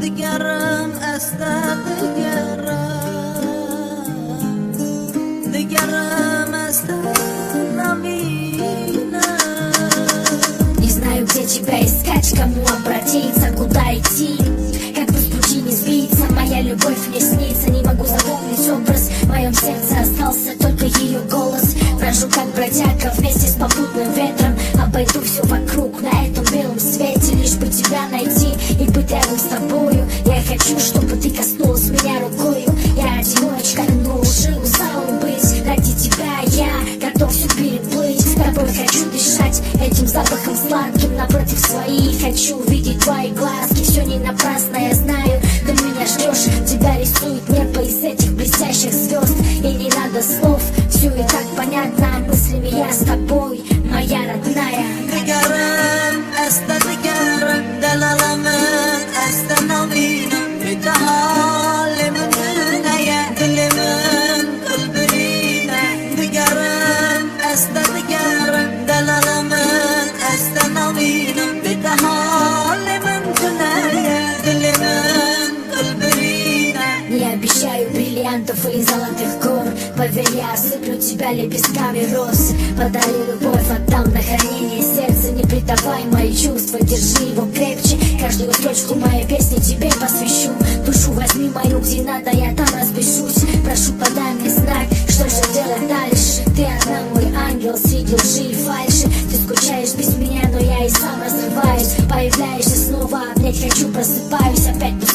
Digaram asta digaram asta новина. Не знаю, где тебя искать, кому обратиться, куда идти, как бы с пути не сбиться. Моя любовь мне снится, не могу запомнить образ. В моем сердце остался только ее голос. Брожу как бродяга вместе с попутным ветром. Обойду все вокруг на этом белом свете, лишь бы тебя найти и быть рядом с тобою. Я хочу, чтобы ты коснулась меня рукою. Я одиночка, но уже устала быть. Ради тебя я готов все переплыть. С тобой хочу дышать этим запахом сладким напротив своих. Хочу увидеть твои глазки, все не напрасно, я знаю. Ты меня ждешь, тебя рисует небо из этих блестящих звезд. И не надо слов, все и так понятно. Мыслями я с тобой, моя родная. Digaram asta digaram dalalaman asta novina. بتعلم الدنيا كل من قلبنا. digaram asta digaram dalalaman asta novina. بتعلم الدنيا كل من قلبنا. Не обещаю бриллиантов или золотых гор. Поверь, я осыплю тебя лепестками роз. Подарю любовь, отдам на хранение сердца. Не предавай мои чувства, держи его крепче. Каждую строчку моей песни тебе посвящу. Душу возьми мою, где надо, я там разбежусь. Прошу, подай мне знак, что же делать дальше. Ты одна, мой ангел, среди лжи и фальши. Ты скучаешь без меня, но я и сам разрываюсь. Появляешься снова, обнять хочу, просыпаюсь опять.